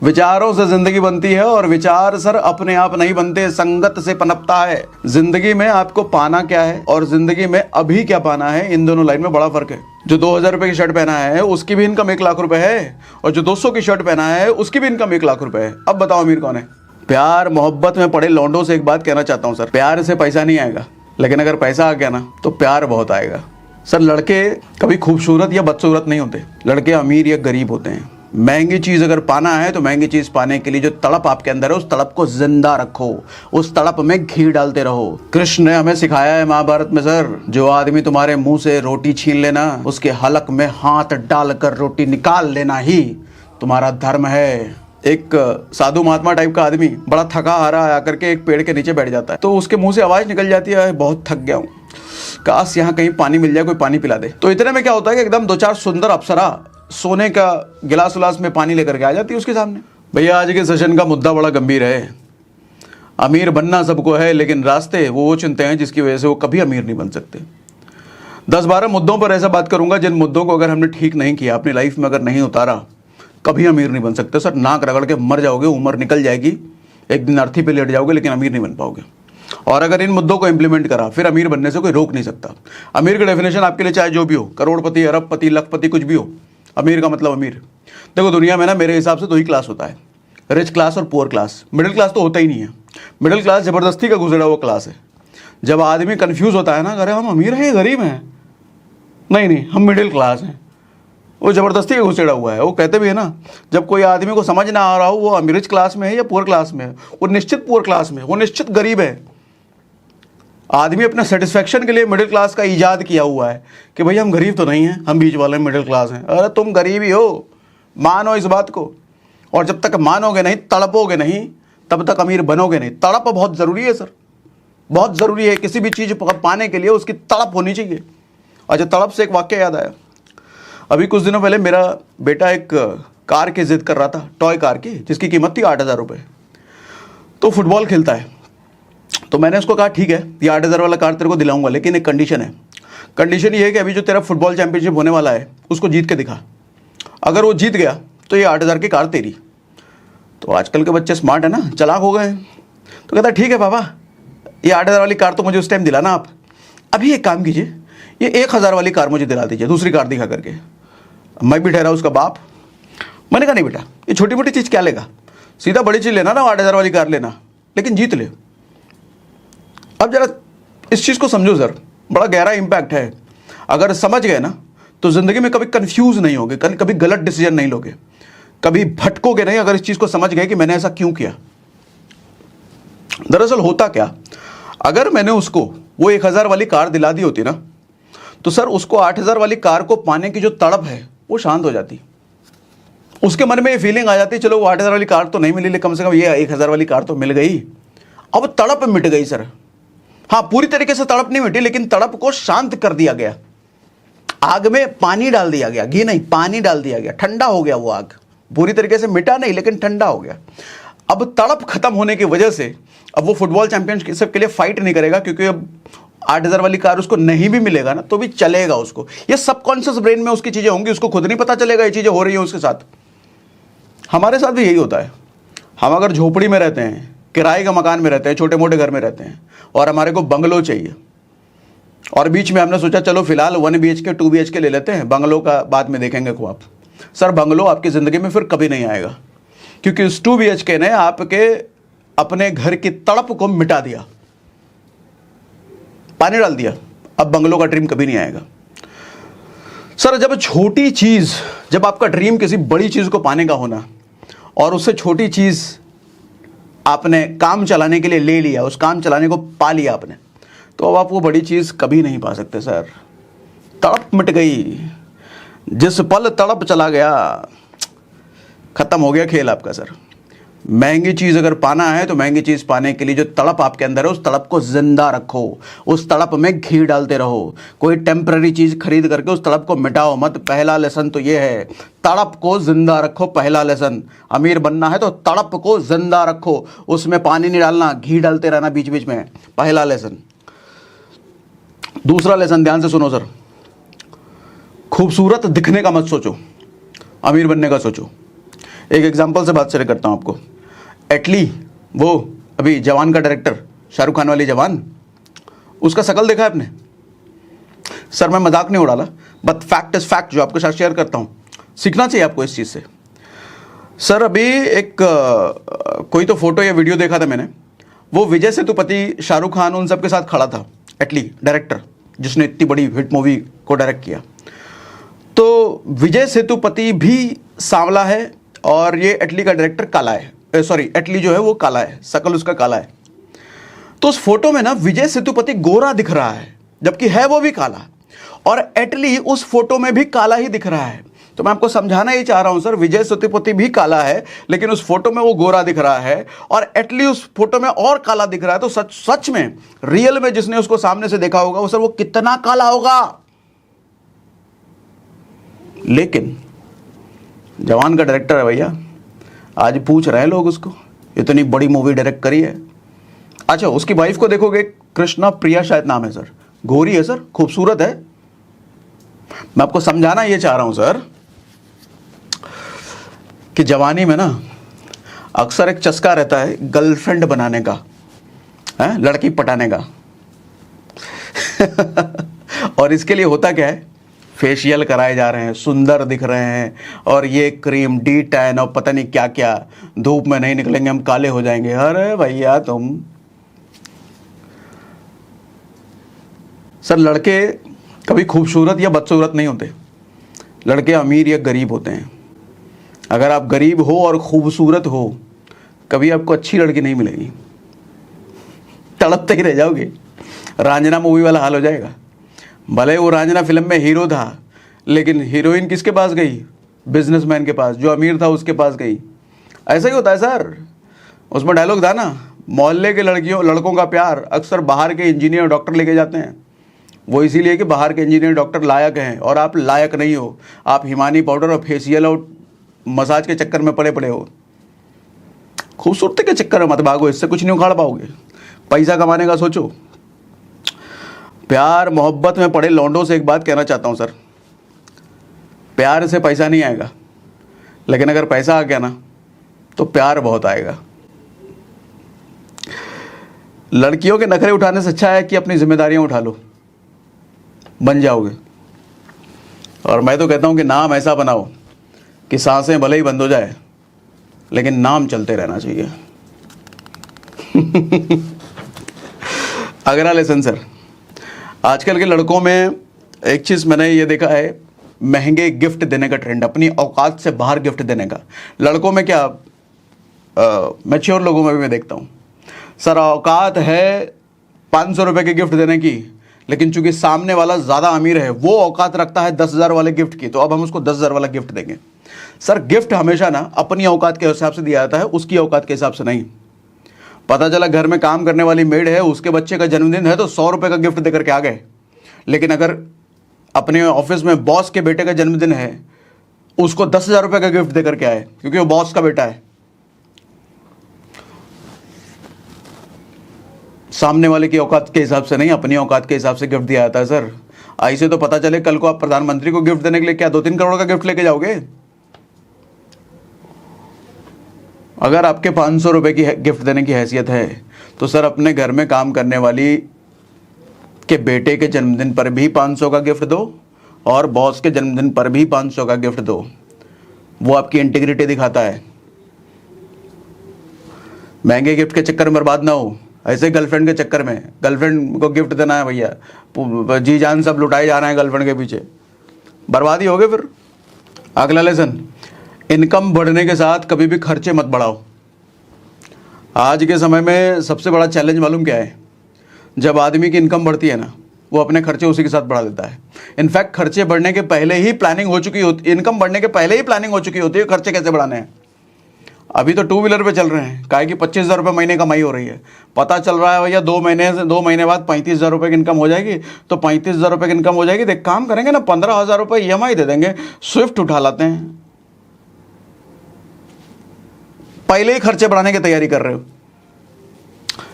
विचारों से जिंदगी बनती है और विचार सर अपने आप नहीं बनते, संगत से पनपता है। जिंदगी में आपको पाना क्या है और जिंदगी में अभी क्या पाना है, इन दोनों लाइन में बड़ा फर्क है। जो 2000 रुपए की शर्ट पहना है उसकी भी इनकम 1 लाख रुपए है और जो 200 की शर्ट पहना है उसकी भी इनकम 1 लाख रुपए है। अब बताओ अमीर कौन है? प्यार मोहब्बत में पड़े लौंडों से एक बात कहना चाहता हूँ सर, प्यार से पैसा नहीं आएगा, लेकिन अगर पैसा आ गया ना तो प्यार बहुत आएगा। सर लड़के कभी खूबसूरत या बदसूरत नहीं होते, लड़के अमीर या गरीब होते हैं। महंगी चीज अगर पाना है तो महंगी चीज पाने के लिए जो तड़प आपके अंदर है उस तड़प को जिंदा रखो, उस तड़प में घी डालते रहो। कृष्ण ने हमें सिखाया है महाभारत में सर, जो आदमी तुम्हारे मुंह से रोटी छीन लेना उसके हलक में हाथ डालकर रोटी निकाल लेना ही तुम्हारा धर्म है। एक साधु महात्मा टाइप का आदमी बड़ा थका हारा आकर के एक पेड़ के नीचे बैठ जाता है तो उसके मुंह से आवाज निकल जाती है, बहुत थक गया हूँ, काश यहाँ कहीं पानी मिल जाए, कोई पानी पिला दे। तो इतने में क्या होता है कि एकदम 2-4 सुंदर अप्सरा सोने का गिलास उलास में पानी लेकर के आ जाती है उसके सामने। भैया आज के सेशन का मुद्दा बड़ा गंभीर है। अमीर बनना सबको है, लेकिन रास्ते वो चुनते हैं जिसकी वजह से वो कभी अमीर नहीं बन सकते। 10-12 मुद्दों पर ऐसा बात करूंगा जिन मुद्दों को अगर हमने ठीक नहीं किया, अपनी लाइफ में अगर नहीं उतारा, कभी अमीर नहीं बन सकते सर। नाक रगड़ के मर जाओगे, उम्र निकल जाएगी, एक दिन अर्थी पे लेट जाओगे, लेकिन अमीर नहीं बन पाओगे। और अगर इन मुद्दों को इंप्लीमेंट करा फिर अमीर बनने से कोई रोक नहीं सकता। अमीर का डेफिनेशन आपके लिए चाहे जो भी हो, करोड़पति, अरबपति, लखपति, कुछ भी हो, अमीर का मतलब अमीर। देखो दुनिया में ना मेरे हिसाब से 2 ही क्लास होता है, रिच क्लास और पुअर क्लास। मिडिल क्लास तो होता ही नहीं है। मिडिल क्लास जबरदस्ती का गुजरा हुआ क्लास है। जब आदमी कंफ्यूज होता है ना, अरे हम अमीर हैं गरीब हैं, नहीं हम मिडिल क्लास हैं, वो जबरदस्ती का घुसेड़ा हुआ है। वो कहते भी है ना, जब कोई आदमी को समझ ना आ रहा हो वो रिच क्लास में है या पुअर क्लास में है, वो निश्चित पुअर क्लास में, वो निश्चित गरीब है। आदमी अपने सेटिस्फेक्शन के लिए मिडिल क्लास का इजाद किया हुआ है कि भाई हम गरीब तो नहीं हैं, हम बीच वाले मिडिल क्लास हैं। अरे तुम गरीब ही हो, मानो इस बात को। और जब तक मानोगे नहीं, तड़पोगे नहीं, तब तक अमीर बनोगे नहीं। तड़प बहुत ज़रूरी है सर, बहुत ज़रूरी है। किसी भी चीज़ पाने के लिए उसकी तड़प होनी चाहिए। अच्छा, तड़प से एक वाक्य याद आया। अभी कुछ दिनों पहले मेरा बेटा एक कार की जिद कर रहा था, टॉय कार की, जिसकी कीमत थी 8,000 रुपये। तो फुटबॉल खेलता है, तो मैंने उसको कहा ठीक है ये 8,000 वाला कार तेरे को दिलाऊंगा, लेकिन एक कंडीशन है। कंडीशन ये है कि अभी जो तेरा फुटबॉल चैंपियनशिप होने वाला है उसको जीत के दिखा। अगर वो जीत गया तो ये 8,000 की कार तेरी। तो आजकल के बच्चे स्मार्ट है ना, चालाक हो गए हैं। तो कहता ठीक है पापा, ये 8,000 वाली कार तो मुझे उस टाइम दिलाना आप। अभी एक काम कीजिए, ये 1,000 वाली कार मुझे दिला दीजिए, दूसरी कार दिखा करके। मैं भी ठहरा उसका बाप। मैंने कहा नहीं बेटा, ये छोटी मोटी चीज़ क्या लेगा, सीधा बड़ी चीज़ लेना ना, 8,000 वाली कार लेना, लेकिन जीत ले। अब जरा इस चीज़ को समझो सर, बड़ा गहरा इम्पैक्ट है। अगर समझ गए ना तो ज़िंदगी में कभी कंफ्यूज नहीं होगे, कभी गलत डिसीजन नहीं लोगे, कभी भटकोगे नहीं। अगर इस चीज़ को समझ गए कि मैंने ऐसा क्यों किया। दरअसल होता क्या, अगर मैंने उसको वो 1,000 वाली कार दिला दी होती ना, तो सर उसको 8,000 वाली कार को पाने की जो तड़प है वो शांत हो जाती। उसके मन में ये फीलिंग आ जाती, चलो वो 8,000 वाली कार तो नहीं मिली, लेकिन कम से कम ये 1,000 वाली कार तो मिल गई। अब तड़प मिट गई सर। हाँ, पूरी तरीके से तड़प नहीं मिटी, लेकिन तड़प को शांत कर दिया गया। आग में पानी डाल दिया गया, घी नहीं, पानी डाल दिया गया, ठंडा हो गया वो आग। पूरी तरीके से मिटा नहीं, लेकिन ठंडा हो गया। अब तड़प खत्म होने की वजह से अब वो फुटबॉल चैंपियनशिप के लिए फाइट नहीं करेगा, क्योंकि अब 8,000 वाली कार उसको नहीं भी मिलेगा ना तो भी चलेगा उसको। ये सबकॉन्शियस ब्रेन में उसकी चीजें होंगी, उसको खुद नहीं पता चलेगा ये चीजें हो रही हैं उसके साथ। हमारे साथ भी यही होता है। हम अगर झोपड़ी में रहते हैं, किराए का मकान में रहते हैं, छोटे मोटे घर में रहते हैं, और हमारे को बंगलो चाहिए, और बीच में हमने सोचा चलो फिलहाल 1 BHK 2 BHK ले लेते हैं, बंगलो का बाद में देखेंगे ख्वाब। सर बंगलो आपकी ज़िंदगी में फिर कभी नहीं आएगा, क्योंकि उस 2 BHK ने आपके अपने घर की तड़प को मिटा दिया, पानी डाल दिया। अब बंगलो का ड्रीम कभी नहीं आएगा। सर जब छोटी चीज़, जब आपका ड्रीम किसी बड़ी चीज़ को पाने का होना, और उससे छोटी चीज़ आपने काम चलाने के लिए ले लिया, उस काम चलाने को पा लिया आपने, तो अब आप वो बड़ी चीज़ कभी नहीं पा सकते सर। तड़प मिट गई, जिस पल तड़प चला गया, खत्म हो गया खेल आपका सर। महंगी चीज़ अगर पाना है तो महंगी चीज़ पाने के लिए जो तड़प आपके अंदर है उस तड़प को जिंदा रखो, उस तड़प में घी डालते रहो। कोई टेम्पररी चीज़ खरीद करके उस तड़प को मिटाओ मत। पहला लेसन तो ये है, तड़प को जिंदा रखो। पहला लेसन, अमीर बनना है तो तड़प को जिंदा रखो, उसमें पानी नहीं डालना, घी डालते रहना बीच बीच में। पहला लेसन। दूसरा लेसन ध्यान से सुनो सर, खूबसूरत दिखने का मत सोचो, अमीर बनने का सोचो। एक एग्जांपल से बात शेयर करता हूं आपको। एटली, वो अभी जवान का डायरेक्टर, शाहरुख खान वाली जवान, उसका शकल देखा है आपने? सर मैं मजाक नहीं उड़ा रहा, बट फैक्ट इज फैक्ट, जो आपके साथ शेयर करता हूं। सीखना चाहिए आपको इस चीज़ से। सर अभी एक कोई तो फोटो या वीडियो देखा था मैंने, वो विजय सेतुपति, शाहरुख खान, उन सब के साथ खड़ा था। एटली डायरेक्टर जिसने इतनी बड़ी हिट मूवी को डायरेक्ट किया, तो विजय सेतुपति भी सांवला है और ये एटली का डायरेक्टर काला है। सॉरी, एटली जो है वो काला है, शकल उसका काला है। तो उस फोटो में ना विजय सेतुपति गोरा दिख रहा है, जबकि है वो भी काला, और एटली उस फोटो में भी काला ही दिख रहा है। तो मैं आपको समझाना ही चाह रहा हूं सर, विजय सेतुपति भी काला है लेकिन उस फोटो में वो गोरा दिख रहा है, और एटली उस फोटो में और काला दिख रहा है। तो सच में रियल में जिसने उसको सामने से देखा होगा वो सर वो कितना काला होगा। लेकिन जवान का डायरेक्टर है भैया, आज पूछ रहे हैं लोग उसको, इतनी बड़ी मूवी डायरेक्ट करी है। अच्छा, उसकी वाइफ को देखोगे, कृष्णा प्रिया शायद नाम है सर, गोरी है सर, खूबसूरत है। मैं आपको समझाना ये चाह रहा हूं सर कि जवानी में ना अक्सर एक चस्का रहता है गर्लफ्रेंड बनाने का, है लड़की पटाने का। और इसके लिए होता क्या है, फेशियल कराए जा रहे हैं, सुंदर दिख रहे हैं, और ये क्रीम, डी टैन और पता नहीं क्या क्या, धूप में नहीं निकलेंगे हम काले हो जाएंगे। अरे भैया तुम सर, लड़के कभी खूबसूरत या बदसूरत नहीं होते, लड़के अमीर या गरीब होते हैं। अगर आप गरीब हो और खूबसूरत हो, कभी आपको अच्छी लड़की नहीं मिलेगी, तड़पते ही रह जाओगे। रांझना मूवी वाला हाल हो जाएगा। भले वो रांझना फिल्म में हीरो था, लेकिन हीरोइन किसके पास गई? बिजनेसमैन के पास, जो अमीर था उसके पास गई। ऐसा ही होता है सर। उसमें डायलॉग था ना, मोहल्ले के लड़कों का प्यार अक्सर बाहर के इंजीनियर डॉक्टर लेके जाते हैं। वो इसीलिए कि बाहर के इंजीनियर डॉक्टर लायक हैं और आप लायक नहीं हो। आप हिमानी पाउडर और फेशियल और मसाज के चक्कर में पड़े हो। खूबसूरती के चक्कर में मत भागो, इससे कुछ नहीं उखाड़ पाओगे। पैसा कमाने का सोचो। प्यार मोहब्बत में पड़े लौंडों से एक बात कहना चाहता हूं सर, प्यार से पैसा नहीं आएगा, लेकिन अगर पैसा आ गया ना तो प्यार बहुत आएगा। लड़कियों के नखरे उठाने से अच्छा है कि अपनी जिम्मेदारियां उठा लो, बन जाओगे। और मैं तो कहता हूं कि नाम ऐसा बनाओ कि सांसें भले ही बंद हो जाए, लेकिन नाम चलते रहना चाहिए। अगला लेसन सर, आजकल के लड़कों में एक चीज़ मैंने ये देखा है, महंगे गिफ्ट देने का ट्रेंड, अपनी औकात से बाहर गिफ्ट देने का। लड़कों में क्या, मैच्योर लोगों में भी मैं देखता हूँ सर, औकात है 500 रुपये के गिफ्ट देने की, लेकिन चूंकि सामने वाला ज़्यादा अमीर है, वो औकात रखता है 10,000 वाले गिफ्ट की, तो अब हम उसको 10,000 वाला गिफ्ट देंगे। सर गिफ्ट हमेशा ना अपनी औकात के हिसाब से दिया जाता है, उसकी औकात के हिसाब से नहीं। पता चला घर में काम करने वाली मेड है, उसके बच्चे का जन्मदिन है तो 100 रुपये का गिफ्ट देकर के आ गए, लेकिन अगर अपने ऑफिस में बॉस के बेटे का जन्मदिन है, उसको 10,000 रुपये का गिफ्ट देकर के आए, क्योंकि वो बॉस का बेटा है। सामने वाले की औकात के हिसाब से नहीं, अपनी औकात के हिसाब से गिफ्ट दिया जाता है सर। ऐसे तो पता चले कल को आप प्रधानमंत्री को गिफ्ट देने के लिए क्या 2-3 करोड़ का गिफ्ट लेके जाओगे। अगर आपके 500 रुपये की गिफ्ट देने की हैसियत है तो सर अपने घर में काम करने वाली के बेटे के जन्मदिन पर भी 500 का गिफ्ट दो, और बॉस के जन्मदिन पर भी 500 का गिफ्ट दो। वो आपकी इंटीग्रिटी दिखाता है। महंगे गिफ्ट के चक्कर में बर्बाद ना हो। ऐसे गर्लफ्रेंड के चक्कर में, गर्लफ्रेंड को गिफ्ट देना है भैया, जी जान सब लुटाए जा रहे हैं गर्लफ्रेंड के पीछे, बर्बादी हो गई फिर। अगला लेसन, इनकम बढ़ने के साथ कभी भी खर्चे मत बढ़ाओ। आज के समय में सबसे बड़ा चैलेंज मालूम क्या है? जब आदमी की इनकम बढ़ती है ना, वो अपने खर्चे उसी के साथ बढ़ा देता है। इनफैक्ट खर्चे बढ़ने के पहले ही प्लानिंग हो चुकी होती, इनकम बढ़ने के पहले ही प्लानिंग हो चुकी होती है खर्चे कैसे बढ़ाने हैं। अभी तो 2 व्हीलर पे चल रहे हैं, काहे कि 25,000 रुपये महीने कमाई हो रही है। पता चल रहा है भैया 2 महीने बाद 35,000 रुपये की इनकम हो जाएगी। तो 35,000 रुपये की इनकम हो जाएगी तो एक काम करेंगे ना, 15,000 रुपये EMI दे देंगे, स्विफ्ट उठा लाते हैं। पहले ही खर्चे बढ़ाने की तैयारी कर रहे हो,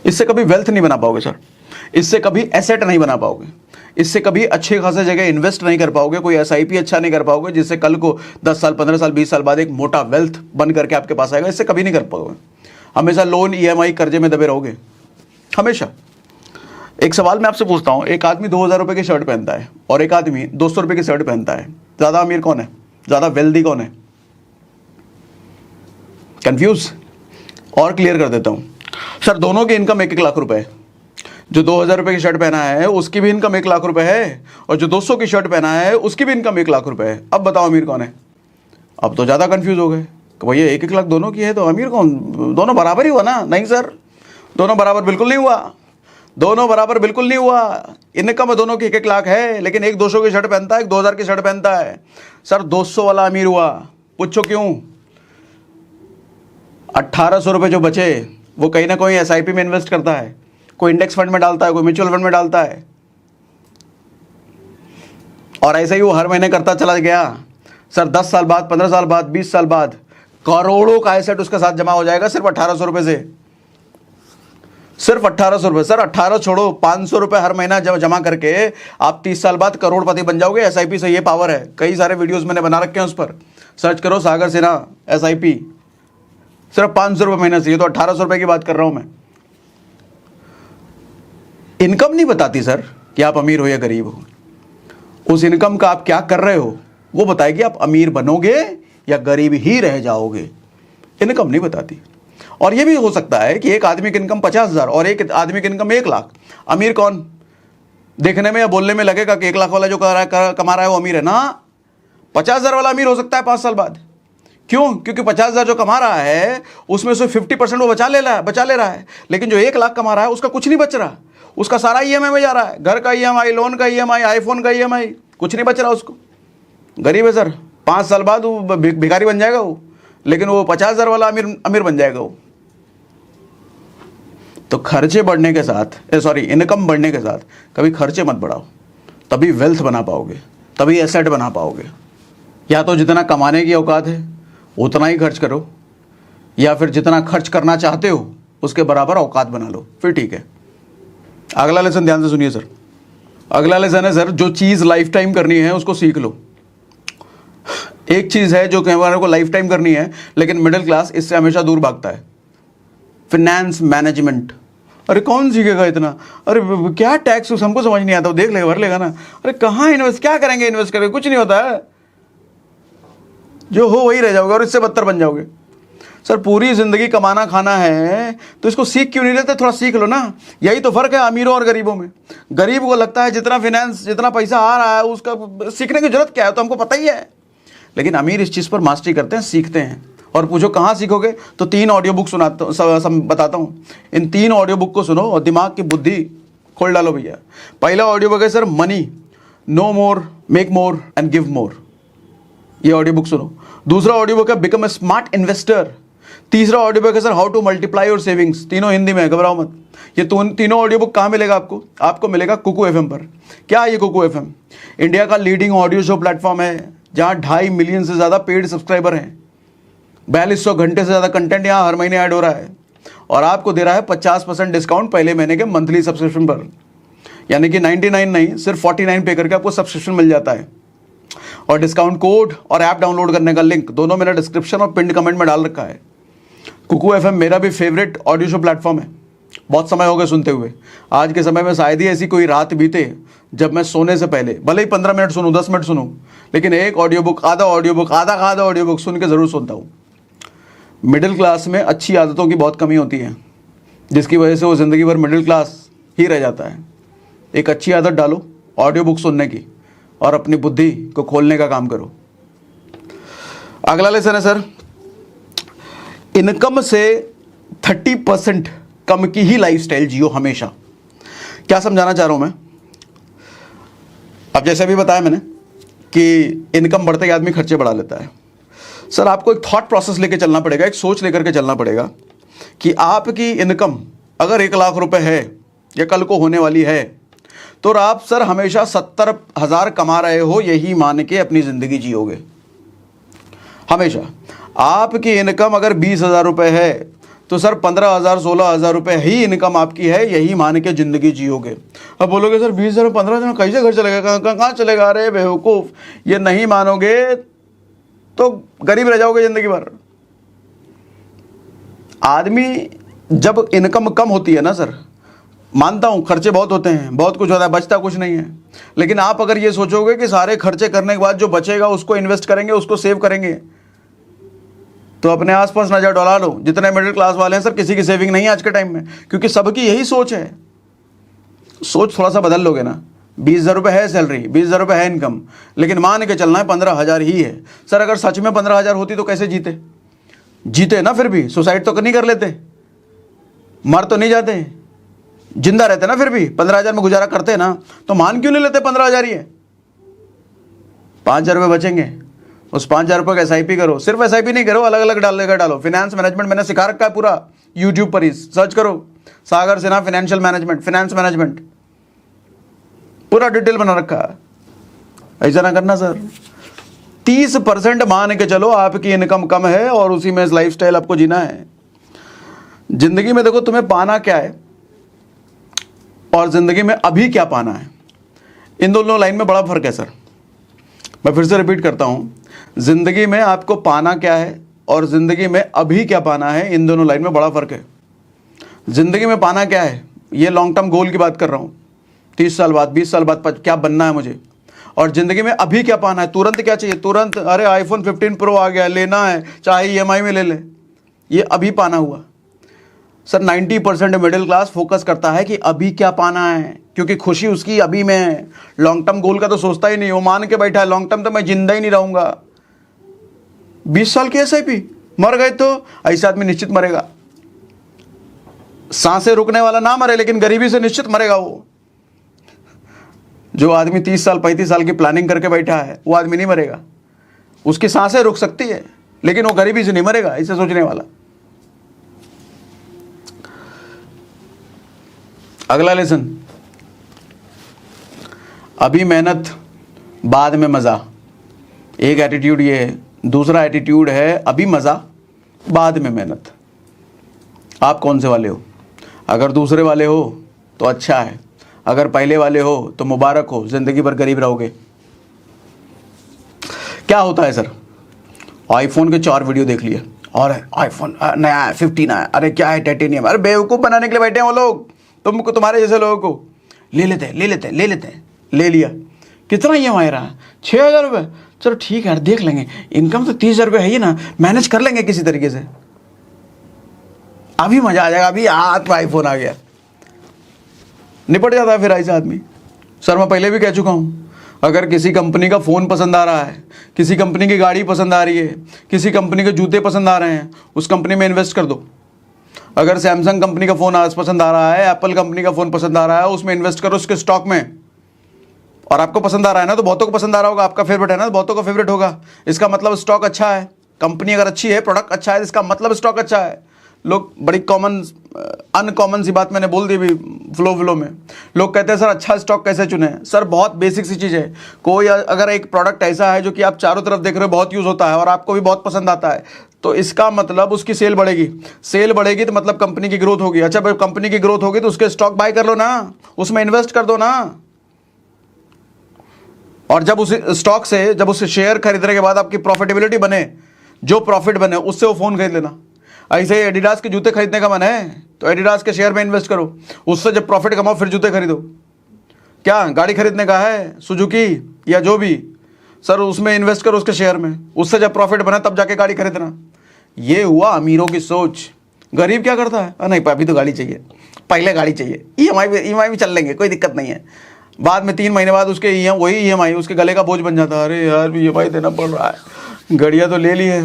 इससे कभी वेल्थ नहीं बना पाओगे सर। इससे कभी एसेट नहीं बना पाओगे, इससे कभी अच्छे खासे जगह इन्वेस्ट नहीं कर पाओगे, कोई एसआईपी अच्छा नहीं कर पाओगे जिससे कल को 10 साल 15 साल 20 साल बाद एक मोटा वेल्थ बन करके आपके पास आएगा। इससे कभी नहीं कर पाओगे। हमेशा लोन ईएमआई कर्जे में दबे रहोगे हमेशा। एक सवाल मैं आपसे पूछता हूं, एक आदमी 2000 रुपए की शर्ट पहनता है और एक आदमी 200 रुपए की शर्ट पहनता है, ज्यादा अमीर कौन है, ज्यादा वेल्दी कौन है? कंफ्यूज? और क्लियर कर देता हूं सर, दोनों की इनकम 1-1 लाख रुपए है। जो 2000 रुपए की शर्ट पहना है उसकी भी इनकम 1 लाख रुपए है, और जो 200 की शर्ट पहना है उसकी भी इनकम 1 लाख रुपए है। अब बताओ अमीर कौन है? अब तो ज्यादा कंफ्यूज हो गए कि भैया 1-1 लाख दोनों की है तो अमीर कौन? दोनों बराबर ही हुआ ना? नहीं सर, दोनों बराबर बिल्कुल नहीं हुआ, दोनों बराबर बिल्कुल नहीं हुआ। इनकम दोनों की 1-1 लाख है, लेकिन एक 200 की शर्ट पहनता है, एक 2000 की शर्ट पहनता है। सर 200 वाला अमीर हुआ, पूछो क्यों? 1800 रुपए जो बचे वो कहीं ना कहीं एसआईपी में इन्वेस्ट करता है, कोई इंडेक्स फंड में डालता है, कोई म्यूचुअल फंड में डालता है, और ऐसे ही वो हर महीने करता चला गया। सर 10 साल बाद, 15 साल बाद, 20 साल बाद करोड़ों का एसेट उसके साथ जमा हो जाएगा सिर्फ 1800 रुपए से, सिर्फ 1800 रुपए। सर 18 छोड़ो, 500 रुपए हर महीना जमा करके आप 30 साल बाद करोड़पति बन जाओगे। एसआईपी से ये पावर है। कई सारे वीडियोस मैंने बना रखे हैं, उस पर सर्च करो, सागर सिन्हा एसआईपी। सिर्फ 500 रुपए महीने से, ये तो 1800 रुपए की बात कर रहा हूं मैं। इनकम नहीं बताती सर कि आप अमीर हो या गरीब हो, उस इनकम का आप क्या कर रहे हो वो बताएगी आप अमीर बनोगे या गरीब ही रह जाओगे। इनकम नहीं बताती। और ये भी हो सकता है कि एक आदमी की इनकम 50,000 और एक आदमी की इनकम 1 लाख। अमीर कौन? देखने में या बोलने में लगेगा कि 1 लाख वाला जो कमा रहा है वो अमीर है ना। 50,000 वाला अमीर हो सकता है 5 साल बाद। क्यों? क्योंकि 50,000 जो कमा रहा है उसमें से 50% वो बचा ले रहा है। लेकिन जो 1 लाख कमा रहा है उसका कुछ नहीं बच रहा, उसका सारा ईएमआई में जा रहा है। घर का ईएमआई, लोन का ईएमआई, आईफोन का ईएमआई, कुछ नहीं बच रहा उसको। गरीब है सर, 5 साल बाद वो भिखारी बन जाएगा वो, लेकिन वो 50,000 वाला अमीर बन जाएगा वो। तो खर्चे बढ़ने के साथ, इनकम बढ़ने के साथ कभी खर्चे मत बढ़ाओ, तभी वेल्थ बना पाओगे, तभी एसेट बना पाओगे। या तो जितना कमाने की औकात है उतना ही खर्च करो, या फिर जितना खर्च करना चाहते हो उसके बराबर औकात बना लो, फिर ठीक है। अगला लेसन ध्यान से सुनिए सर। अगला लेसन है सर, जो चीज़ लाइफ टाइम करनी है उसको सीख लो। एक चीज़ है जो हमारे को लाइफ टाइम करनी है, लेकिन मिडिल क्लास इससे हमेशा दूर भागता है, फिनेंस मैनेजमेंट। अरे कौन सीखेगा इतना? अरे क्या टैक्स हमको समझ नहीं आता, वो देख लेगा, भर लेगा ना। अरे कहाँ इन्वेस्ट, क्या करेंगे इन्वेस्ट करके? कुछ नहीं होता है, जो हो वही रह जाओगे और इससे बदतर बन जाओगे। सर पूरी जिंदगी कमाना खाना है तो इसको सीख क्यों नहीं लेते? थोड़ा सीख लो ना। यही तो फर्क है अमीरों और गरीबों में। गरीब को लगता है जितना फिनेंस, जितना पैसा आ रहा है उसका सीखने की जरूरत क्या है, तो हमको पता ही है। लेकिन अमीर इस चीज़ पर मास्टरी करते हैं, सीखते हैं। और पूछो कहाँ सीखोगे, तो 3 ऑडियो बुक बताता हूँ। इन 3 ऑडियो बुक को सुनो और दिमाग की बुद्धि खोल डालो भैया। पहला ऑडियो बुक है sir money, no more, make more and give more, ये ऑडियो बुक सुनो। दूसरा ऑडियो बुक है बिकम ए स्मार्ट इन्वेस्टर। तीसरा ऑडियो बुक है sir how to multiply your savings, तीनों हिंदी में है, घबराओ मत। ये तीनों ऑडियो बुक कहाँ मिलेगा आपको? आपको मिलेगा कुकू एफएम पर। क्या है ये कुकू एफएम? इंडिया का लीडिंग ऑडियो शो प्लेटफॉर्म है, जहाँ 2.5 मिलियन से ज़्यादा पेड सब्सक्राइबर हैं। 4200 घंटे से ज़्यादा कंटेंट यहाँ हर महीने ऐड हो रहा है, और आपको दे रहा है 50% डिस्काउंट पहले महीने के मंथली सब्सक्रिप्शन पर। यानी कि 99 नहीं, सिर्फ 49 पे करके आपको सब्सक्रिप्शन मिल जाता है। और डिस्काउंट कोड और ऐप डाउनलोड करने का लिंक दोनों मैंने डिस्क्रिप्शन और पिन कमेंट में डाल रखा है। कुकू एफएम मेरा भी फेवरेट ऑडियो शो प्लेटफॉर्म है, बहुत समय हो गए सुनते हुए। आज के समय में शायद ही ऐसी कोई रात बीते जब मैं सोने से पहले भले ही 15 मिनट सुनूं, 10 मिनट सुनूं, लेकिन एक ऑडियो बुक, आधा ऑडियो बुक सुन के ज़रूर सुनता हूँ। मिडिल क्लास में अच्छी आदतों की बहुत कमी होती है, जिसकी वजह से वो ज़िंदगी भर मिडिल क्लास ही रह जाता है। एक अच्छी आदत डालो ऑडियो बुक सुनने की, और अपनी बुद्धि को खोलने का काम करो। अगला लेसन है सर, इनकम से 30% कम की ही लाइफस्टाइल जियो हमेशा। क्या समझाना चाह रहा हूं मैं? अब जैसे अभी बताया मैंने कि इनकम बढ़ते ही आदमी खर्चे बढ़ा लेता है। सर आपको एक थॉट प्रोसेस लेके चलना पड़ेगा, एक सोच लेकर के चलना पड़ेगा कि आपकी इनकम अगर 1 लाख रुपए है या कल को होने वाली है, तो आप सर हमेशा 70,000 कमा रहे हो यही मान के अपनी ज़िंदगी जियोगे हमेशा। आपकी इनकम अगर 20,000 रुपये है तो सर 15,000 16,000 रुपये ही इनकम आपकी है, यही मान के ज़िंदगी जियोगे। अब बोलोगे सर 20,000 15,000 कैसे घर चलेगा, कहाँ चलेगा, अरे बेवकूफ़, ये नहीं मानोगे तो गरीब रह जाओगे ज़िंदगी भर। आदमी जब इनकम कम होती है ना सर, मानता हूँ खर्चे बहुत होते हैं, बहुत कुछ होता है, बचता कुछ नहीं है, लेकिन आप अगर ये सोचोगे कि सारे खर्चे करने के बाद जो बचेगा उसको इन्वेस्ट करेंगे, उसको सेव करेंगे, तो अपने आसपास नजर डोला लो। जितने मिडिल क्लास वाले हैं सर, किसी की सेविंग नहीं है आज के टाइम में, क्योंकि सबकी यही सोच है। सोच थोड़ा सा बदल लोगे ना, 20,000 रुपये है सैलरी, 20,000 रुपये है इनकम, लेकिन मान के चलना है 15,000 ही है। सर अगर सच में 15,000 होती तो कैसे जीते ना, फिर भी सुसाइड तो नहीं कर लेते, मर तो नहीं जाते, जिंदा रहते ना, फिर भी 15,000 में गुजारा करते ना, तो मान क्यों नहीं लेते 15,000 ही है। 5,000 रुपये बचेंगे, उस 5,000 रुपये का SIP करो, सिर्फ SIP नहीं करो, अलग अलग डालो। फिनेंस मैनेजमेंट मैंने सिखा रखा है पूरा, यूट्यूब पर ही सर्च करो, Sagar Sinha financial management, finance management, पूरा डिटेल बना रखा है। ऐसा ना करना सर। 30% मान के चलो आपकी इनकम कम है और उसी में लाइफस्टाइल आपको जीना है। जिंदगी में देखो तुम्हें पाना क्या है और जिंदगी में अभी क्या पाना है, इन दोनों लाइन में बड़ा फर्क है सर। मैं फिर से रिपीट करता हूं, जिंदगी में आपको पाना क्या है और जिंदगी में अभी क्या पाना है, इन दोनों लाइन में बड़ा फर्क है। जिंदगी में पाना क्या है, ये लॉन्ग टर्म गोल की बात कर रहा हूं, 30 साल बाद 20 साल बाद क्या बनना है मुझे, और जिंदगी में अभी क्या पाना है, तुरंत क्या चाहिए, तुरंत अरे iPhone 15 Pro आ गया, लेना है, चाहे EMI में ले ले, ये अभी पाना हुआ। सर 90% मिडिल क्लास फोकस करता है कि अभी क्या पाना है, क्योंकि खुशी उसकी अभी में है। लॉन्ग टर्म गोल का तो सोचता ही नहीं, वो मान के बैठा है लॉन्ग टर्म तो मैं जिंदा ही नहीं रहूंगा। 20 साल की SIP, मर गए तो ऐसा आदमी निश्चित मरेगा। सांसें रुकने वाला ना मरे, लेकिन गरीबी से निश्चित मरेगा वो। जो आदमी 30 साल 35 साल की प्लानिंग करके बैठा है, वो आदमी नहीं मरेगा। उसकी सांसें रुक सकती है, लेकिन वो गरीबी से नहीं मरेगा, ऐसे सोचने वाला। अगला लेसन, अभी मेहनत बाद में मज़ा। एक एटीट्यूड ये है, दूसरा एटीट्यूड है अभी मज़ा बाद में मेहनत। आप कौन से वाले हो? अगर दूसरे वाले हो तो अच्छा है, अगर पहले वाले हो तो मुबारक हो, ज़िंदगी भर गरीब रहोगे। क्या होता है सर, iPhone के 4 वीडियो देख लिए और iPhone नया है, 15 आया, अरे क्या है टाइटेनियम, अरे बेवकूफ़ बनाने के लिए बैठे हैं वो लोग, तुमको तुम्हारे जैसे लोगों को। ले लेते हैं, ले लिया, कितना EMI रहा, 6,000 रुपये, चलो ठीक है यार देख लेंगे, इनकम तो 30,000 रुपये है ही ना, मैनेज कर लेंगे किसी तरीके से, अभी मज़ा आ जाएगा, अभी हाथ में iPhone आ गया, निपट जाता है फिर ऐसे आदमी। सर मैं पहले भी कह चुका हूँ, अगर किसी कंपनी का फ़ोन पसंद आ रहा है, किसी कंपनी की गाड़ी पसंद आ रही है, किसी कंपनी के जूते पसंद आ रहे हैं, उस कंपनी में इन्वेस्ट कर दो। अगर सैमसंग कंपनी का फ़ोन आज पसंद आ रहा है, एप्पल कंपनी का फ़ोन पसंद आ रहा है, उसमें इन्वेस्ट करो, उसके स्टॉक में। और आपको पसंद आ रहा है ना तो बहुतों को पसंद आ रहा होगा, आपका फेवरेट है ना तो बहुतों का फेवरेट होगा, इसका मतलब स्टॉक अच्छा है। कंपनी अगर अच्छी है, प्रोडक्ट अच्छा है, इसका मतलब स्टॉक अच्छा है। लोग बड़ी अनकॉमन सी बात मैंने बोल दी भी फ्लो में। लोग कहते हैं सर अच्छा स्टॉक कैसे चुने? सर बहुत बेसिक सी चीज़ है। कोई अगर एक प्रोडक्ट ऐसा है जो कि आप चारों तरफ देख रहे हो बहुत यूज़ होता है और आपको भी बहुत पसंद आता है, तो इसका मतलब उसकी सेल बढ़ेगी तो मतलब कंपनी की ग्रोथ होगी। अच्छा भाई कंपनी की ग्रोथ होगी तो उसके स्टॉक बाय कर लो ना, उसमें इन्वेस्ट कर दो ना। और जब उस स्टॉक से जब उस शेयर खरीदने के बाद आपकी प्रॉफिटेबिलिटी बने, जो प्रॉफिट बने उससे वो फ़ोन खरीद लेना। ऐसे ही एडिडास के जूते खरीदने का मन है तो एडिडास के शेयर में इन्वेस्ट करो, उससे जब प्रॉफिट कमाओ फिर जूते खरीदो। क्या गाड़ी खरीदने का है सुजुकी या जो भी, सर उसमें इन्वेस्ट करो उसके शेयर में, उससे जब प्रॉफिट बना तब जाके गाड़ी खरीदना। ये हुआ अमीरों की सोच। गरीब क्या करता है, नहीं अभी तो गाड़ी चाहिए, पहले गाड़ी चाहिए, EMI भी चल लेंगे, कोई दिक्कत नहीं है। बाद में 3 महीने बाद उसके वही EMI उसके गले का बोझ बन जाता है। अरे यार EMI देना पड़ रहा है, गाड़ियाँ तो ले ली है,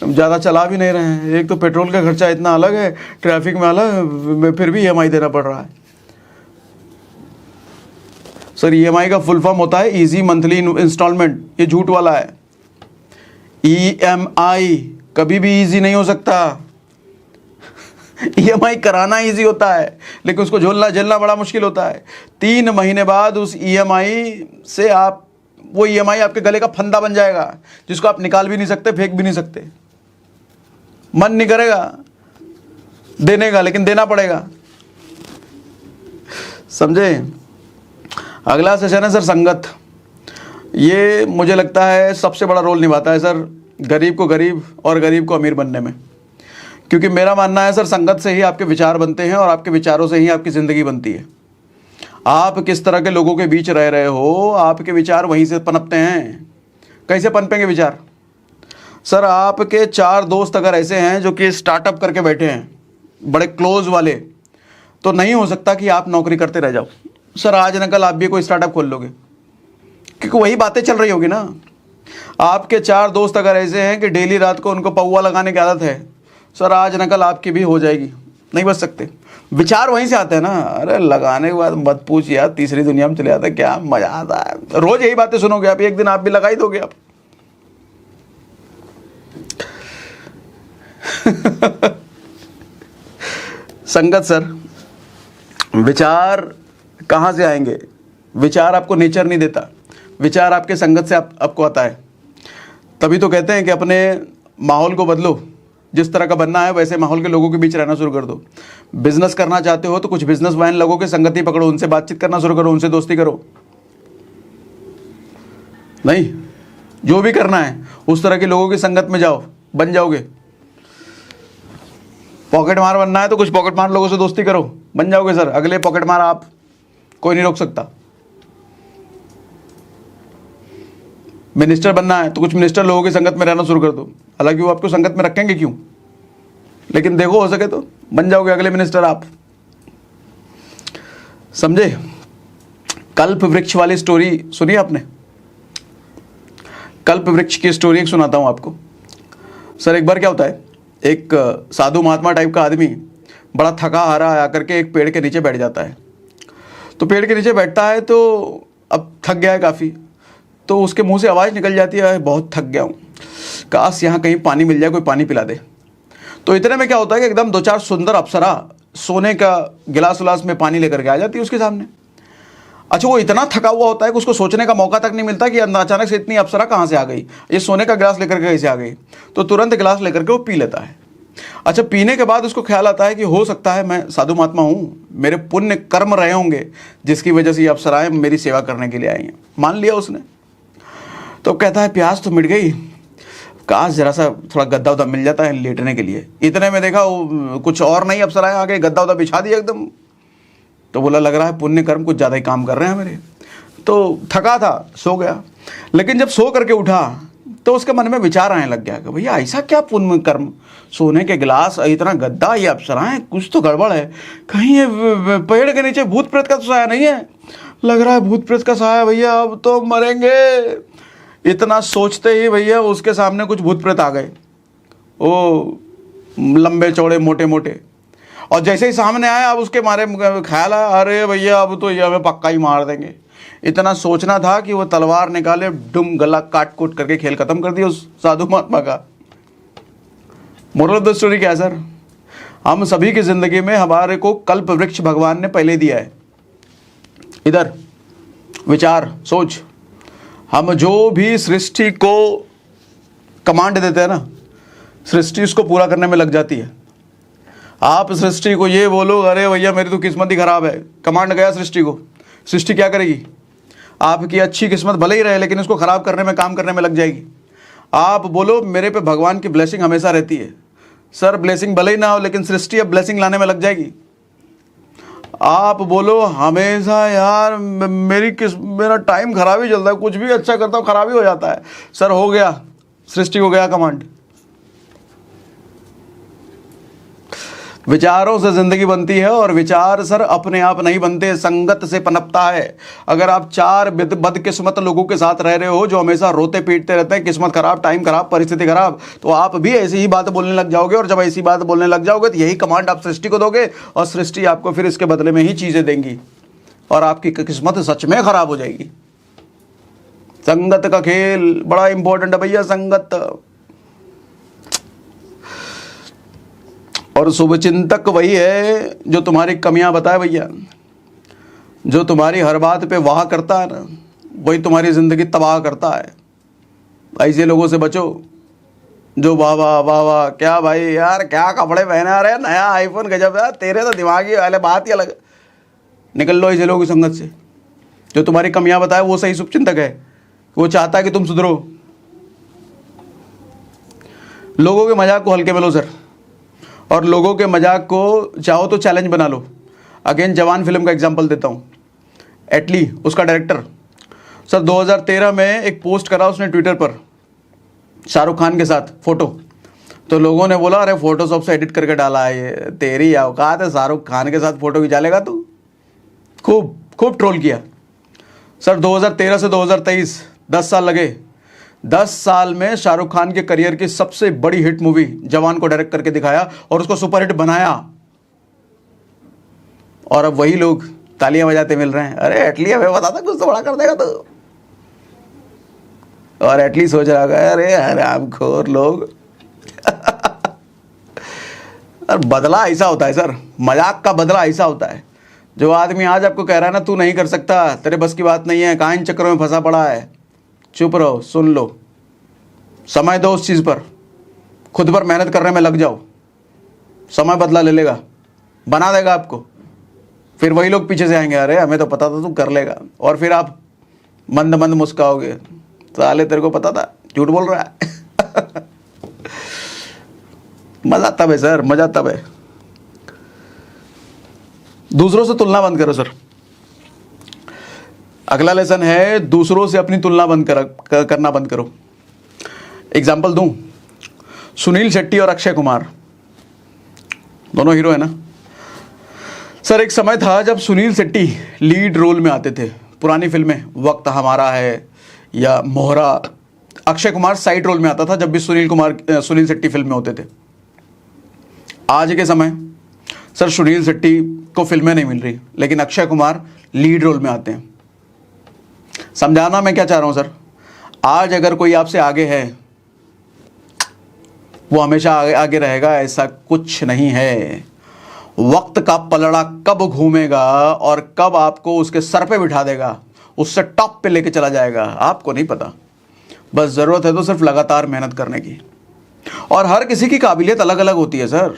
ज़्यादा चला भी नहीं रहे हैं, एक तो पेट्रोल का खर्चा इतना अलग है, ट्रैफिक में अलग, फिर भी EMI देना पड़ रहा है। सर EMI का फुल फॉर्म होता है इजी मंथली इंस्टॉलमेंट, ये झूठ वाला है। EMI कभी भी इजी नहीं हो सकता। EMI कराना इजी होता है लेकिन उसको झेलना बड़ा मुश्किल होता है। 3 महीने बाद उस EMI से आप वो EMI आपके गले का फंदा बन जाएगा जिसको आप निकाल भी नहीं सकते, फेंक भी नहीं सकते, मन नहीं करेगा। देने का, लेकिन देना पड़ेगा, समझे। अगला सेशन है सर संगत। ये मुझे लगता है सबसे बड़ा रोल निभाता है सर गरीब को गरीब और गरीब को अमीर बनने में, क्योंकि मेरा मानना है सर संगत से ही आपके विचार बनते हैं और आपके विचारों से ही आपकी ज़िंदगी बनती है। आप किस तरह के लोगों के बीच रह रहे हो, आपके विचार वहीं से पनपते हैं। कैसे पनपेंगे विचार? सर आपके 4 दोस्त अगर ऐसे हैं जो कि स्टार्टअप करके बैठे हैं, बड़े क्लोज वाले, तो नहीं हो सकता कि आप नौकरी करते रह जाओ। सर आज न कल आप भी कोई स्टार्टअप खोल लोगे, क्योंकि वही बातें चल रही होगी ना। आपके 4 दोस्त अगर ऐसे हैं कि डेली रात को उनको पौवा लगाने की आदत है, सर आज न कल आपकी भी हो जाएगी, नहीं बच सकते। विचार वहीं से आते हैं ना। अरे लगाने के बाद मत पूछ यार, तीसरी दुनिया में चले जाता है, क्या मजा आता है। रोज यही बातें सुनोगे आप, एक दिन आप भी लगा ही दोगे आप। संगत सर, विचार कहाँ से आएंगे? विचार आपको नेचर नहीं देता, विचार आपके संगत से आपको आता है। तभी तो कहते हैं कि अपने माहौल को बदलो, जिस तरह का बनना है वैसे माहौल के लोगों के बीच रहना शुरू कर दो। बिजनेस करना चाहते हो तो कुछ बिजनेसमैन लोगों के संगति पकड़ो, उनसे बातचीत करना शुरू करो, उनसे दोस्ती करो। नहीं, जो भी करना है उस तरह के लोगों की संगत में जाओ, बन जाओगे। पॉकेट मार बनना है तो कुछ पॉकेट मार लोगों से दोस्ती करो, बन जाओगे सर अगले पॉकेट मार आप, कोई नहीं रोक सकता। मिनिस्टर बनना है तो कुछ मिनिस्टर लोगों की संगत में रहना शुरू कर दो, हालांकि वो आपको संगत में रखेंगे क्यों, लेकिन देखो हो सके तो बन जाओगे अगले मिनिस्टर आप, समझे। कल्प वृक्ष वाली स्टोरी सुनी आपने? कल्प वृक्ष की स्टोरी एक सुनाता हूं आपको। सर एक बार क्या होता है, एक साधु महात्मा टाइप का आदमी बड़ा थका हारा आकर के एक पेड़ के नीचे बैठ जाता है। तो पेड़ के नीचे बैठता है तो अब थक गया है काफ़ी, तो उसके मुंह से आवाज़ निकल जाती है, बहुत थक गया हूँ, काश यहाँ कहीं पानी मिल जाए, कोई पानी पिला दे। तो इतने में क्या होता है कि एकदम 2-4 सुंदर अप्सरा सोने का गिलास उलास में पानी लेकर के आ जाती है उसके सामने। अच्छा वो इतना थका हुआ होता है कि उसको सोचने का मौका तक नहीं मिलता कि अचानक से इतनी अप्सरा कहाँ से आ गई, ये सोने का गिलास लेकर के कैसे आ गई। तो तुरंत गिलास लेकर के वो पी लेता है। अच्छा पीने के बाद उसको ख्याल आता है कि हो सकता है मैं साधु महात्मा हूँ, मेरे पुण्य कर्म रहे होंगे जिसकी वजह से ये अप्सराएं मेरी सेवा करने के लिए आई हैं। मान लिया उसने। तो कहता है प्यास तो मिट गई, काश जरा सा थोड़ा गद्दा उद्दा मिल जाता है लेटने के लिए। इतने में देखा वो कुछ और नहीं अप्सराएं आ गए, गद्दा उद्दा बिछा दिया एकदम। तो बोला लग रहा है पुण्य कर्म कुछ ज़्यादा ही काम कर रहे हैं मेरे। तो थका था, सो गया। लेकिन जब सो करके उठा तो उसके मन में विचार आने लग गया कि भैया ऐसा क्या पुण्य कर्म, सोने के गिलास, इतना गद्दा, ये अप्सराएं, कुछ तो गड़बड़ है। कहीं ये पेड़ के नीचे भूत प्रेत का तो साया नहीं है? लग रहा है भूत प्रेत का साया, भैया अब तो मरेंगे। इतना सोचते ही भैया उसके सामने कुछ भूत प्रेत आ गए, ओ लंबे चौड़े मोटे मोटे। और जैसे ही सामने आया अब उसके मारे ख्याल आया अरे भैया अब तो ये हमें पक्का ही मार देंगे। इतना सोचना था कि वो तलवार निकाले, डुम गला काट कूट करके खेल खत्म कर दिया उस साधु महात्मा का। मोरल ऑफ द स्टोरी क्या है सर? हम सभी की जिंदगी में हमारे को कल्प वृक्ष भगवान ने पहले दिया है। इधर विचार सोच, हम जो भी सृष्टि को कमांड देते हैं ना, सृष्टि उसको पूरा करने में लग जाती है। आप सृष्टि को ये बोलो अरे भैया मेरी तो किस्मत ही खराब है, कमांड गया सृष्टि को, सृष्टि क्या करेगी? आपकी अच्छी किस्मत भले ही रहे लेकिन उसको खराब करने में, काम करने में लग जाएगी। आप बोलो मेरे पे भगवान की ब्लेसिंग हमेशा रहती है, सर ब्लेसिंग भले ही ना हो लेकिन सृष्टि अब ब्लेसिंग लाने में लग जाएगी। आप बोलो हमेशा यार मेरा टाइम खराब ही चलता है, कुछ भी अच्छा करता हूँ खराब ही हो जाता है, सर हो गया, सृष्टि को गया कमांड। विचारों से जिंदगी बनती है और विचार सर अपने आप नहीं बनते, संगत से पनपता है। अगर आप 4 बदकिस्मत लोगों के साथ रह रहे हो जो हमेशा रोते पीटते रहते हैं, किस्मत खराब, टाइम खराब, परिस्थिति खराब, तो आप भी ऐसी ही बात बोलने लग जाओगे। और जब ऐसी बात बोलने लग जाओगे तो यही कमांड आप सृष्टि को दोगे और सृष्टि आपको फिर इसके बदले में ही चीजें देंगी और आपकी किस्मत सच में खराब हो जाएगी। संगत का खेल बड़ा इंपॉर्टेंट है भैया, संगत। और शुभचिंतक वही है जो तुम्हारी कमियां बताए भैया, जो तुम्हारी हर बात पे वाह करता है ना, वही तुम्हारी जिंदगी तबाह करता है। ऐसे लोगों से बचो। जो वाह वाह वाह वाह, क्या भाई यार, क्या कपड़े पहने आ रहे हैं, नया आईफोन, गजब यार, तेरे तो दिमागी वाले बात ही अलग है। निकल लो ऐसे लोगों की संगत से। जो तुम्हारी कमियां बताए वो सही शुभचिंतक है, वो चाहता है कि तुम सुधरो। लोगों के मजाक को हल्के में लो सर, और लोगों के मजाक को चाहो तो चैलेंज बना लो। अगेन जवान फिल्म का एग्जांपल देता हूँ। एटली उसका डायरेक्टर सर 2013 में एक पोस्ट करा उसने ट्विटर पर शाहरुख खान के साथ फोटो। तो लोगों ने बोला अरे फोटोशॉप से एडिट करके डाला है ये, तेरी औकात है शाहरुख खान के साथ फोटो खिंचा लेगा तू। खूब खूब ट्रोल किया सर। 2013 से 2023 10 साल लगे। 10 साल में शाहरुख खान के करियर की सबसे बड़ी हिट मूवी जवान को डायरेक्ट करके दिखाया और उसको सुपरहिट बनाया। और अब वही लोग तालियां बजाते मिल रहे हैं, अरे एटली हमें बता था कुछ तो बड़ा कर देगा तो। और एटली सोच रहा है अरे हरामखोर लोग। और बदला ऐसा होता है सर, मजाक का बदला ऐसा होता है। जो आदमी आज आपको कह रहा है ना तू नहीं कर सकता, तेरे बस की बात नहीं है, कहाँ इन चक्करों में फंसा पड़ा है, चुप रहो, सुन लो, समय दो उस चीज़ पर, खुद पर मेहनत करने में लग जाओ, समय बदला ले लेगा, बना देगा आपको। फिर वही लोग पीछे से आएंगे, अरे हमें तो पता था तू कर लेगा, और फिर आप मंद मंद मुस्काओगे, साले तेरे को पता था, झूठ बोल रहा है। मजा तब है सर, मजा तब है। दूसरों से तुलना बंद करो सर। अगला लेसन है दूसरों से अपनी तुलना करना बंद करो। एग्जाम्पल दूं, सुनील शेट्टी और अक्षय कुमार दोनों हीरो है ना सर। एक समय था जब सुनील शेट्टी लीड रोल में आते थे पुरानी फिल्में, वक्त हमारा है या मोहरा। अक्षय कुमार साइड रोल में आता था जब भी सुनील शेट्टी फिल्म में होते थे। आज के समय सर सुनील शेट्टी को फिल्में नहीं मिल रही, लेकिन अक्षय कुमार लीड रोल में आते हैं। समझाना मैं क्या चाह रहा हूं सर, आज अगर कोई आपसे आगे है वो हमेशा आगे रहेगा, ऐसा कुछ नहीं है। वक्त का पलड़ा कब घूमेगा और कब आपको उसके सर पे बिठा देगा, उससे टॉप पे लेके चला जाएगा, आपको नहीं पता। बस ज़रूरत है तो सिर्फ लगातार मेहनत करने की। और हर किसी की काबिलियत अलग अलग होती है सर,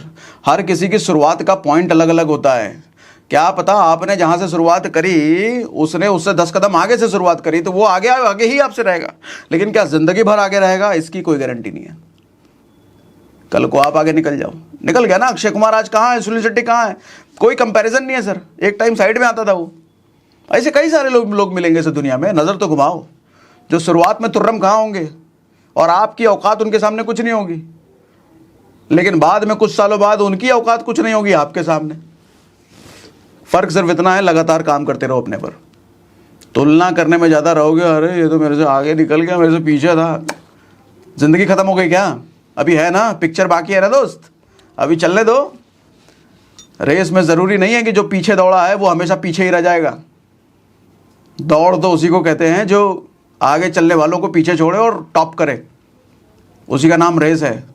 हर किसी की शुरुआत का पॉइंट अलग अलग होता है। क्या पता आपने जहाँ से शुरुआत करी उसने उससे 10 कदम आगे से शुरुआत करी, तो वो आगे ही आपसे रहेगा। लेकिन क्या ज़िंदगी भर आगे रहेगा, इसकी कोई गारंटी नहीं है। कल को आप आगे निकल जाओ, निकल गया ना। अक्षय कुमार आज कहाँ है, सुनील शेट्टी कहाँ है, कोई कंपैरिजन नहीं है सर। एक टाइम साइड में आता था वो। ऐसे कई सारे लोग मिलेंगे इस दुनिया में, नज़र तो घुमाओ, जो शुरुआत में तुर्रम कहाँ होंगे और आपकी औकात उनके सामने कुछ नहीं होगी, लेकिन बाद में कुछ सालों बाद उनकी औकात कुछ नहीं होगी आपके सामने। फ़र्क सिर्फ इतना है, लगातार काम करते रहो अपने पर। तुलना करने में ज़्यादा रहोगे, अरे ये तो मेरे से आगे निकल गया, मेरे से पीछे था, ज़िंदगी ख़त्म हो गई क्या? अभी है ना, पिक्चर बाकी है ना दोस्त, अभी चलने दो। रेस में ज़रूरी नहीं है कि जो पीछे दौड़ा है वो हमेशा पीछे ही रह जाएगा। दौड़ तो उसी को कहते हैं जो आगे चलने वालों को पीछे छोड़े और टॉप करे, उसी का नाम रेस है।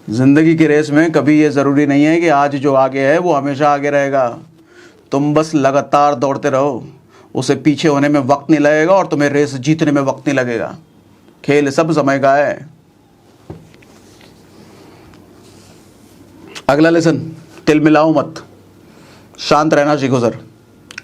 ज़िंदगी की रेस में कभी ये ज़रूरी नहीं है कि आज जो आगे है वो हमेशा आगे रहेगा। तुम बस लगातार दौड़ते रहो, उसे पीछे होने में वक्त नहीं लगेगा और तुम्हें रेस जीतने में वक्त नहीं लगेगा। खेल सब समय का है। अगला लेसन, तिल मिलाओ मत, शांत रहना सीखो सर।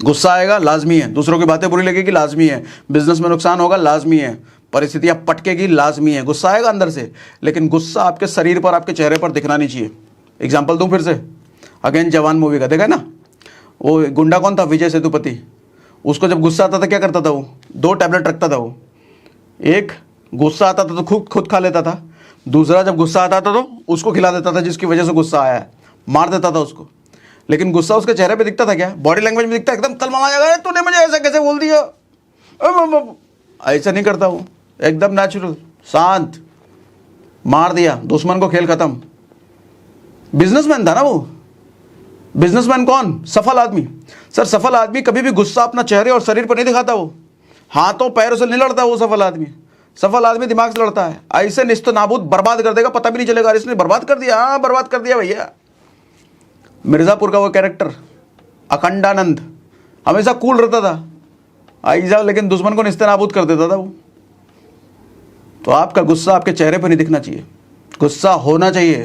गुस्सा आएगा, लाजमी है। दूसरों की बातें बुरी लगेगी, लाजमी है। बिजनेस में नुकसान होगा, लाजमी है। परिस्थितियां पटकेगी, लाजमी है। गुस्सा आएगा अंदर से, लेकिन गुस्सा आपके शरीर पर, आपके चेहरे पर दिखना नहीं चाहिए। एग्जाम्पल दूं फिर से, अगेन जवान मूवी का, देखा है ना, वो गुंडा कौन था, विजय सेतुपति। उसको जब गुस्सा आता था क्या करता था वो, 2 टैबलेट रखता था वो। एक गुस्सा आता था तो खुद खा लेता था, दूसरा जब गुस्सा आता था तो उसको खिला देता था जिसकी वजह से गुस्सा आया है, मार देता था उसको। लेकिन गुस्सा उसके चेहरे पे दिखता था क्या, बॉडी लैंग्वेज में दिखता, एकदम तलमला जाएगा, तूने मुझे ऐसा कैसे बोल दिया, ऐसा नहीं करता वो, एकदम नेचुरल, शांत, मार दिया, दुश्मन को, खेल खत्म। बिजनेसमैन था ना वो। बिजनेसमैन कौन, सफल आदमी। सर सफल आदमी कभी भी गुस्सा अपना चेहरे और शरीर पर नहीं दिखाता, वो हाथों पैरों से नहीं लड़ता। वो सफल आदमी, सफल आदमी दिमाग से लड़ता है। ऐसे निस्त नाबूद बर्बाद कर देगा, पता भी नहीं चलेगा इसने बर्बाद कर दिया। हाँ बर्बाद कर दिया भैया। मिर्जापुर का वो कैरेक्टर अखंडानंद हमेशा कूल रहता था ऐसा, लेकिन दुश्मन को निस्त नाबूद कर देता था वो। तो आपका गुस्सा आपके चेहरे पर नहीं दिखना चाहिए, गुस्सा होना चाहिए।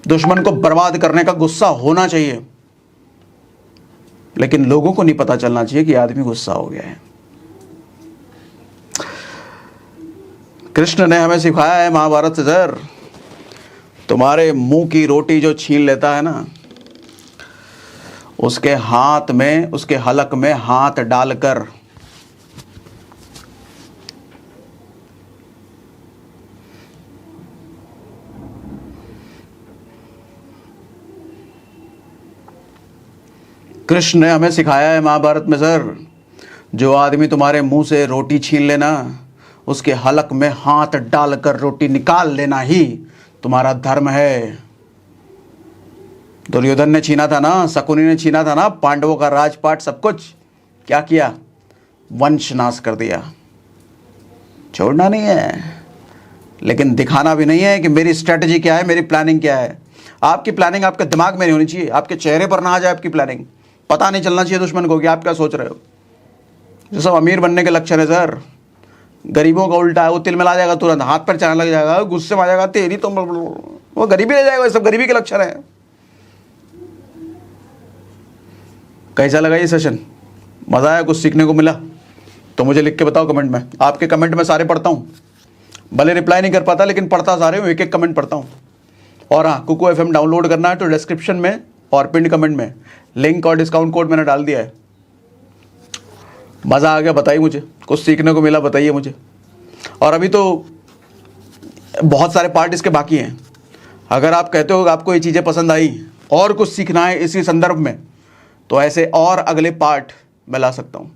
दुश्मन को बर्बाद करने का गुस्सा होना चाहिए, लेकिन लोगों को नहीं पता चलना चाहिए कि आदमी गुस्सा हो गया है। कृष्ण ने हमें सिखाया है महाभारत से, सर तुम्हारे मुंह की रोटी जो छीन लेता है ना, उसके हाथ में, उसके हलक में हाथ डालकर कृष्ण ने हमें सिखाया है महाभारत में, सर जो आदमी तुम्हारे मुंह से रोटी छीन लेना, उसके हलक में हाथ डालकर रोटी निकाल लेना ही तुम्हारा धर्म है। दुर्योधन ने छीना था ना, शकुनी ने छीना था ना पांडवों का राजपाट, सब कुछ। क्या किया? वंश नाश कर दिया। छोड़ना नहीं है, लेकिन दिखाना भी नहीं है कि मेरी स्ट्रेटजी क्या है, मेरी प्लानिंग क्या है। आपकी प्लानिंग आपके दिमाग में नहीं होनी चाहिए, आपके चेहरे पर ना आ जाए आपकी प्लानिंग। पता नहीं चलना चाहिए दुश्मन को कि आप क्या सोच रहे हो। जो सब अमीर बनने के लक्षण है सर, गरीबों का उल्टा है। वो तिल मिला जाएगा, तुरंत हाथ पर चलने लग जाएगा, गुस्से में आ जाएगा, तेरी तो वो गरीबी रह जाएगा। ये सब गरीबी के लक्षण है। कैसा लगा ये सेशन? मज़ा आया? कुछ सीखने को मिला? तो मुझे लिख के बताओ कमेंट में। आपके कमेंट में सारे पढ़ता हूँ, भले रिप्लाई नहीं कर पाता लेकिन पढ़ता सारे हूँ, एक एक कमेंट पढ़ता हूँ। और हाँ, कुकू FM डाउनलोड करना है तो डिस्क्रिप्शन में और पिन कमेंट में लिंक और डिस्काउंट कोड मैंने डाल दिया है। मज़ा आ गया? बताइए मुझे, कुछ सीखने को मिला बताइए मुझे। और अभी तो बहुत सारे पार्ट इसके बाकी हैं। अगर आप कहते हो कि आपको ये चीज़ें पसंद आई और कुछ सीखना है इसी संदर्भ में, तो ऐसे और अगले पार्ट मैं ला सकता हूँ।